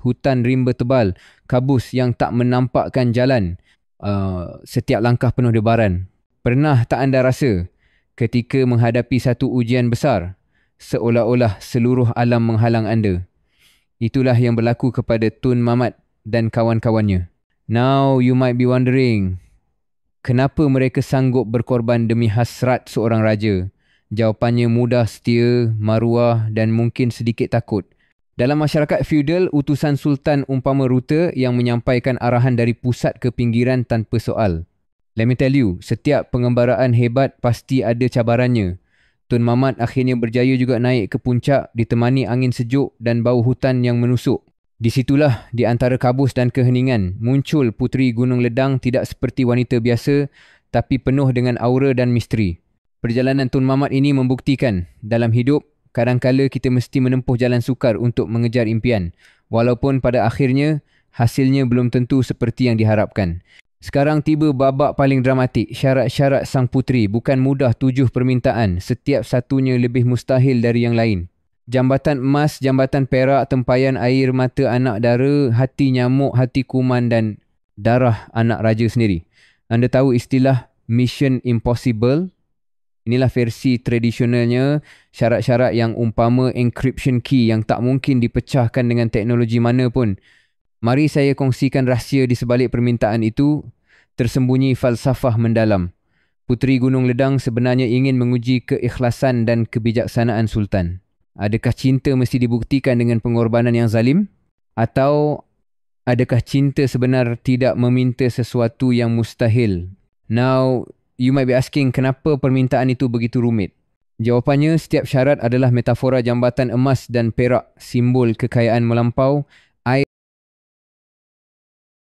hutan rimba tebal, kabus yang tak menampakkan jalan, setiap langkah penuh debaran. Pernah tak anda rasa ketika menghadapi satu ujian besar, seolah-olah seluruh alam menghalang anda? Itulah yang berlaku kepada Tun Mamat dan kawan-kawannya. Now you might be wondering, kenapa mereka sanggup berkorban demi hasrat seorang raja? Jawapannya mudah, setia, maruah dan mungkin sedikit takut. Dalam masyarakat feudal, utusan sultan umpama rute yang menyampaikan arahan dari pusat ke pinggiran tanpa soal. Let me tell you, setiap pengembaraan hebat pasti ada cabarannya. Tun Mamat akhirnya berjaya juga naik ke puncak ditemani angin sejuk dan bau hutan yang menusuk. Disitulah, di antara kabus dan keheningan, muncul Puteri Gunung Ledang tidak seperti wanita biasa, tapi penuh dengan aura dan misteri. Perjalanan Tun Mamat ini membuktikan, dalam hidup, kadang-kala kita mesti menempuh jalan sukar untuk mengejar impian, walaupun pada akhirnya, hasilnya belum tentu seperti yang diharapkan. Sekarang tiba babak paling dramatik, syarat-syarat sang puteri bukan mudah 7 permintaan, setiap satunya lebih mustahil dari yang lain. Jambatan emas, jambatan perak, tempayan air mata anak dara, hati nyamuk, hati kuman dan darah anak raja sendiri. Anda tahu istilah Mission Impossible? Inilah versi tradisionalnya, syarat-syarat yang umpama encryption key yang tak mungkin dipecahkan dengan teknologi mana pun. Mari saya kongsikan rahsia di sebalik permintaan itu, tersembunyi falsafah mendalam. Puteri Gunung Ledang sebenarnya ingin menguji keikhlasan dan kebijaksanaan Sultan. Adakah cinta mesti dibuktikan dengan pengorbanan yang zalim? Atau adakah cinta sebenar tidak meminta sesuatu yang mustahil? Now, you might be asking kenapa permintaan itu begitu rumit. Jawapannya, setiap syarat adalah metafora jambatan emas dan perak, simbol kekayaan melampau